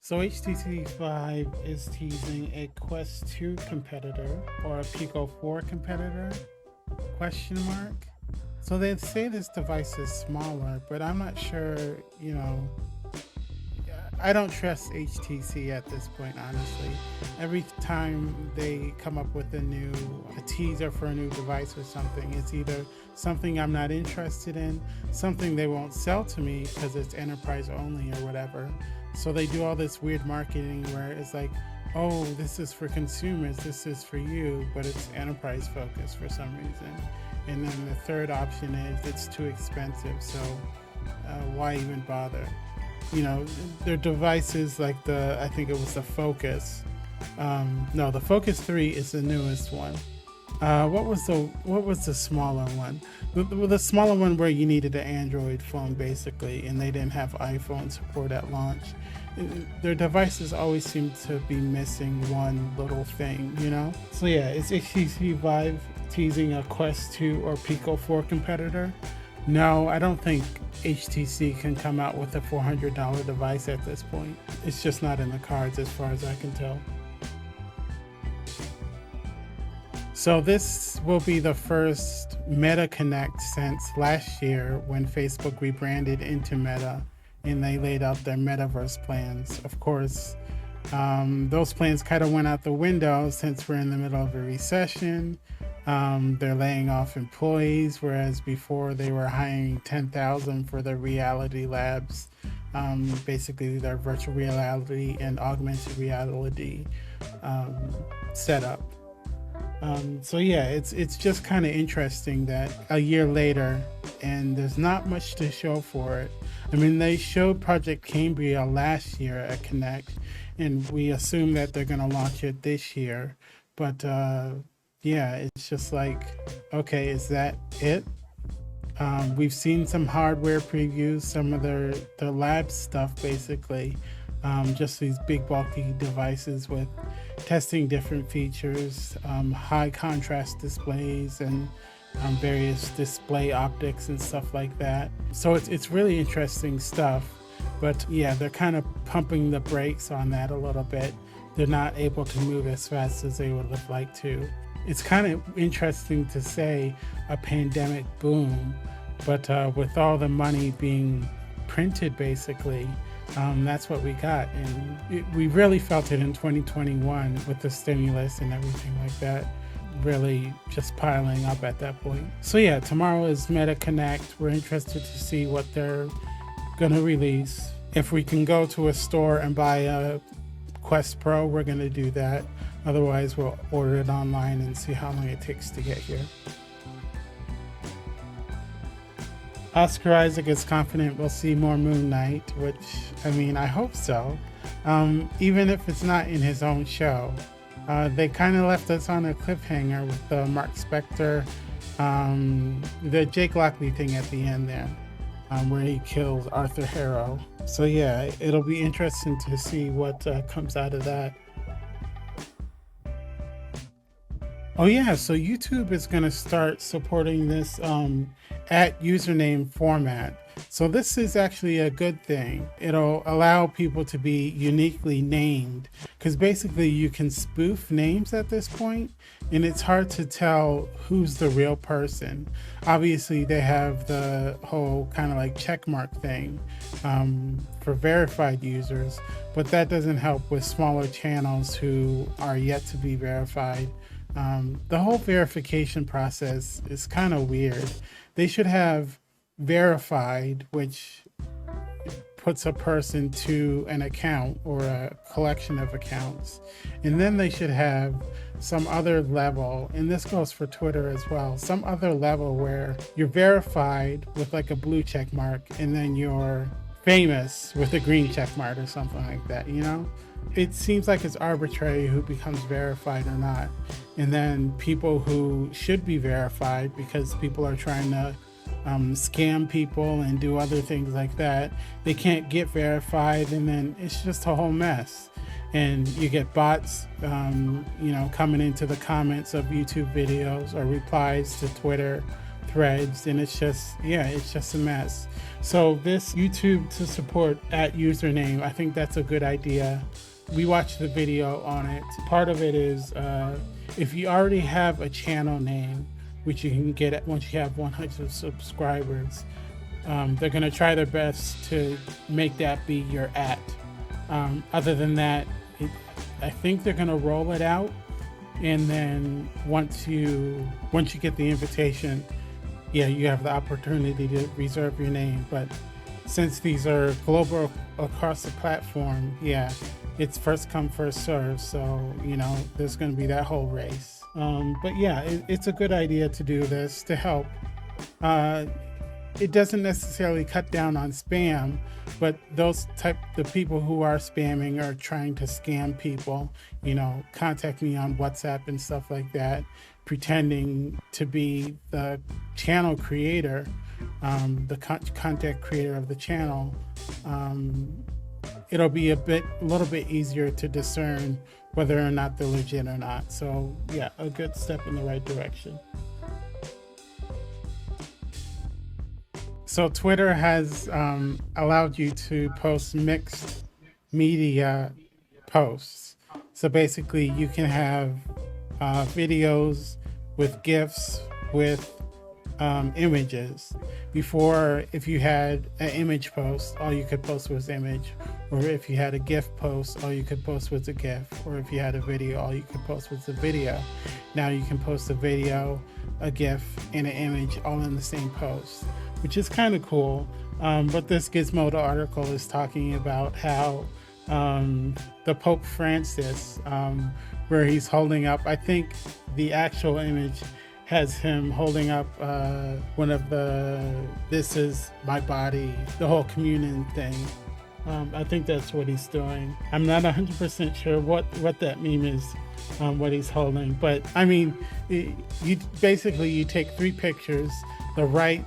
So HTC Vive is teasing a Quest 2 competitor or a Pico 4 competitor? Question mark. So they say this device is smaller, but I'm not sure, I don't trust HTC at this point, honestly. Every time they come up with a teaser for a new device or something, it's either something I'm not interested in, something they won't sell to me because it's enterprise only or whatever. So they do all this weird marketing where it's like, oh, this is for consumers, this is for you, but it's enterprise focused for some reason. And then the third option is it's too expensive, so why even bother? Their devices like I think it was the Focus. No, the Focus 3 is the newest one. What was the smaller one? The smaller one where you needed an Android phone basically, and they didn't have iPhone support at launch. Their devices always seem to be missing one little thing, So yeah, it's HTC Vive teasing a Quest 2 or Pico 4 competitor. No, I don't think HTC can come out with a $400 device at this point. It's just not in the cards as far as I can tell. So this will be the first Meta Connect since last year when Facebook rebranded into Meta and they laid out their metaverse plans. Of course, those plans kind of went out the window since we're in the middle of a recession. They're laying off employees, whereas before they were hiring 10,000 for their reality labs, basically their virtual reality and augmented reality setup. So yeah, it's just kind of interesting that a year later and there's not much to show for it. I mean, they showed Project Cambria last year at Connect, and we assume that they're going to launch it this year. But yeah, it's just like, okay, is that it? We've seen some hardware previews, some of their lab stuff basically. Just these big bulky devices with testing different features, high contrast displays and various display optics and stuff like that. So it's really interesting stuff, but yeah, they're kind of pumping the brakes on that a little bit. They're not able to move as fast as they would have liked to. It's kind of interesting to say a pandemic boom, but with all the money being printed basically, that's what we got. And we really felt it in 2021 with the stimulus and everything like that, really just piling up at that point. So yeah, tomorrow is Meta Connect. We're interested to see what they're gonna release. If we can go to a store and buy a Quest Pro, we're gonna do that. Otherwise, we'll order it online and see how long it takes to get here. Oscar Isaac is confident we'll see more Moon Knight, which, I mean, I hope so. Even if it's not in his own show. They kind of left us on a cliffhanger with the Mark Spector, the Jake Lockley thing at the end there, where he kills Arthur Harrow. So yeah, it'll be interesting to see what comes out of that. Oh yeah, so YouTube is going to start supporting this at username format. So this is actually a good thing. It'll allow people to be uniquely named, because basically you can spoof names at this point and it's hard to tell who's the real person. Obviously they have the whole kind of like checkmark thing for verified users, but that doesn't help with smaller channels who are yet to be verified. The whole verification process is kind of weird. They should have verified, which puts a person to an account or a collection of accounts. And then they should have some other level, and this goes for Twitter as well, some other level where you're verified with like a blue check mark and then you're famous with a green check mark or something like that, It seems like it's arbitrary who becomes verified or not. And then people who should be verified because people are trying to scam people and do other things like that, they can't get verified, and then it's just a whole mess. And you get bots, coming into the comments of YouTube videos or replies to Twitter threads, and it's just, yeah, it's just a mess. So this YouTube to support at username, I think that's a good idea. We watched the video on it. Part of it is if you already have a channel name, which you can get once you have 100 subscribers, they're going to try their best to make that be your @. Other than that, I think they're going to roll it out, and then once you get the invitation, yeah, you have the opportunity to reserve your name. But since these are global across the platform, yeah, it's first come, first serve. So, you know, there's going to be that whole race. But yeah, it's a good idea to do this to help. It doesn't necessarily cut down on spam, but the people who are spamming or trying to scam people, you know, contact me on WhatsApp and stuff like that, pretending to be the channel creator, the content creator of the channel. It'll be a little bit easier to discern whether or not they're legit or not. So yeah, a good step in the right direction. So Twitter has allowed you to post mixed media posts. So basically you can have videos with GIFs, with images. Before, if you had an image post, all you could post was image. Or if you had a GIF post, all you could post was a GIF. Or if you had a video, all you could post was a video. Now you can post a video, a GIF, and an image all in the same post, which is kind of cool. But this Gizmodo article is talking about how the Pope Francis, where he's holding up, I think the actual image has him holding up one of the "This is my body," the whole communion thing. I think that's what he's doing. I'm not 100% sure what that meme is, what he's holding, but I mean, you take 3 pictures, the right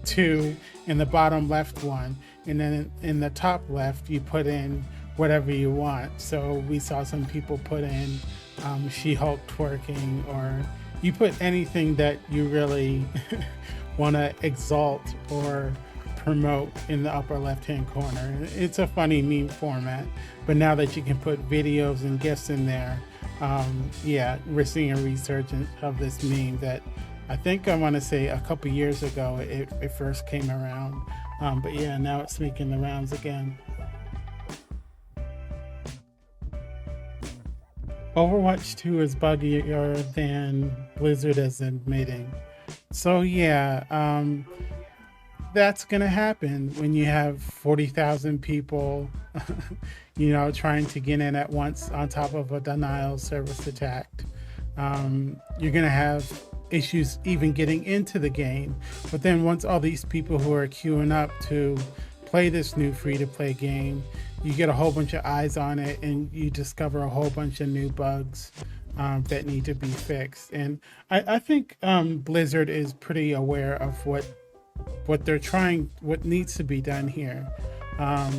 2 and the bottom left 1, and then in the top left you put in whatever you want. So we saw some people put in She-Hulk twerking, or you put anything that you really want to exalt or promote in the upper left hand corner. It's a funny meme format, but now that you can put videos and GIFs in there, yeah, we're seeing a resurgence of this meme that I think I want to say a couple years ago it first came around, but yeah, now it's making the rounds again. Overwatch 2 is buggier than Blizzard is admitting. So yeah, that's gonna happen when you have 40,000 people, you know, trying to get in at once on top of a denial service attack. You're gonna have issues even getting into the game. But then once all these people who are queuing up to play this new free-to-play game, you get a whole bunch of eyes on it, and you discover a whole bunch of new bugs that need to be fixed. And I think Blizzard is pretty aware of what they're trying, what needs to be done here. I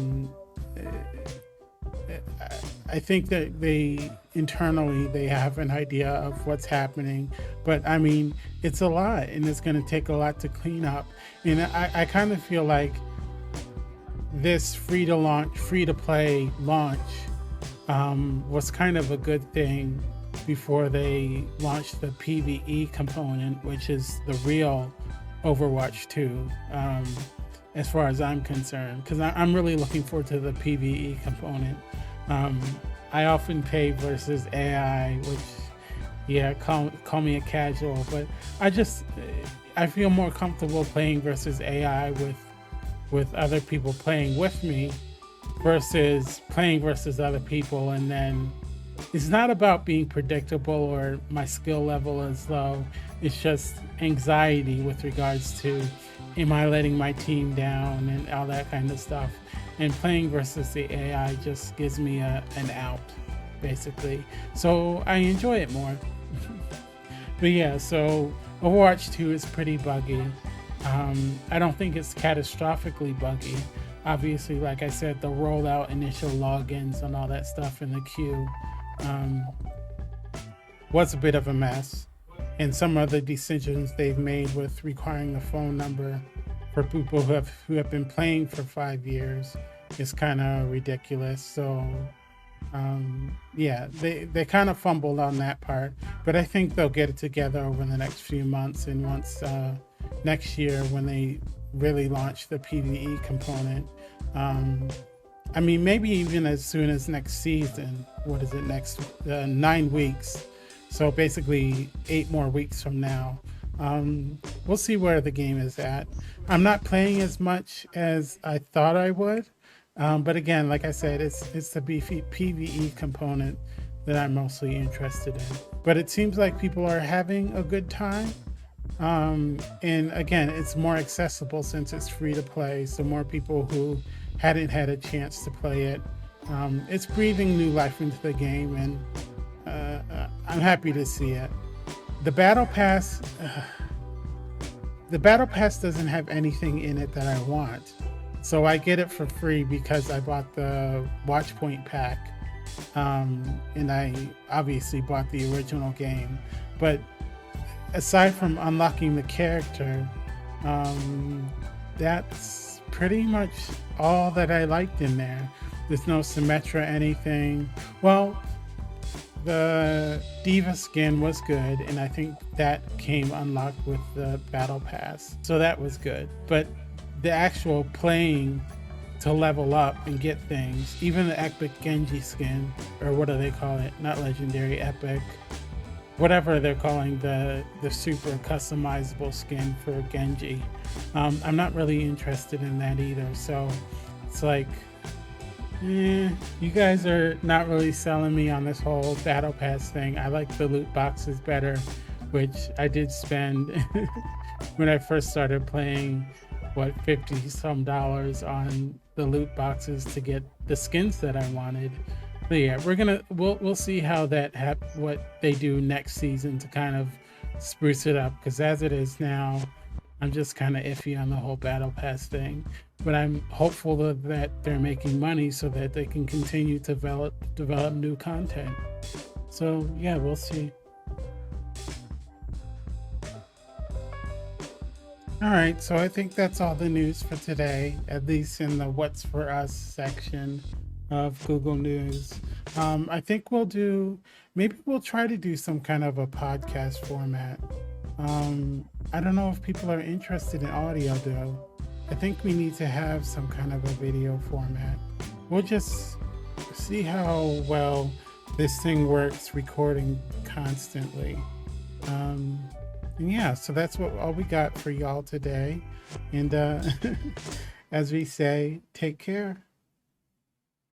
think that internally they have an idea of what's happening, but I mean, it's a lot, and it's going to take a lot to clean up. And I kind of feel like this free to play launch was kind of a good thing before they launched the PvE component, which is the real Overwatch 2, as far as I'm concerned, because I'm really looking forward to the PvE component. I often play versus AI, which, yeah, call me a casual, but I feel more comfortable playing versus AI with other people playing with me versus playing versus other people. And then it's not about being predictable or my skill level is low. It's just anxiety with regards to, am I letting my team down and all that kind of stuff. And playing versus the AI just gives me an out, basically. So I enjoy it more. But yeah, so Overwatch 2 is pretty buggy. I don't think it's catastrophically buggy. Obviously, like I said, the rollout, initial logins, and all that stuff in the queue was a bit of a mess. and some of the decisions they've made with requiring the phone number for people who have been playing for 5 years is kind of ridiculous. So yeah, they kind of fumbled on that part, but I think they'll get it together over the next few months. And once next year, when they really launch the PvE component, I mean, maybe even as soon as next season. What is it, next 9 weeks? So basically 8 more weeks from now. We'll see where the game is at. I'm not playing as much as I thought I would. But again, like I said, it's the beefy PvE component that I'm mostly interested in. But it seems like people are having a good time. And again, it's more accessible since it's free to play. So more people who hadn't had a chance to play it. It's breathing new life into the game, and I'm happy to see it. The battle pass doesn't have anything in it that I want. So I get it for free because I bought the Watch Point pack, and I obviously bought the original game. But aside from unlocking the character, that's pretty much all that I liked in there. There's no Symmetra anything. Well, the Diva skin was good, and I think that came unlocked with the Battle Pass. So that was good. But the actual playing to level up and get things, even the Epic Genji skin, or what do they call it? Not Legendary, Epic. Whatever they're calling the super customizable skin for Genji. I'm not really interested in that either. So it's like, you guys are not really selling me on this whole battle pass thing. I like the loot boxes better, which I did spend when I first started playing, what, $50 some on the loot boxes to get the skins that I wanted. But yeah, we'll see how what they do next season to kind of spruce it up, because as it is now, I'm just kind of iffy on the whole battle pass thing. But I'm hopeful that they're making money so that they can continue to develop new content. So yeah, we'll see. All right, so I think that's all the news for today, at least in the What's For Us section of Google News. I think maybe we'll try to do some kind of a podcast format. I don't know if people are interested in audio though. I think we need to have some kind of a video format. We'll just see how well this thing works recording constantly. And yeah, so that's all we got for y'all today. And as we say, take care.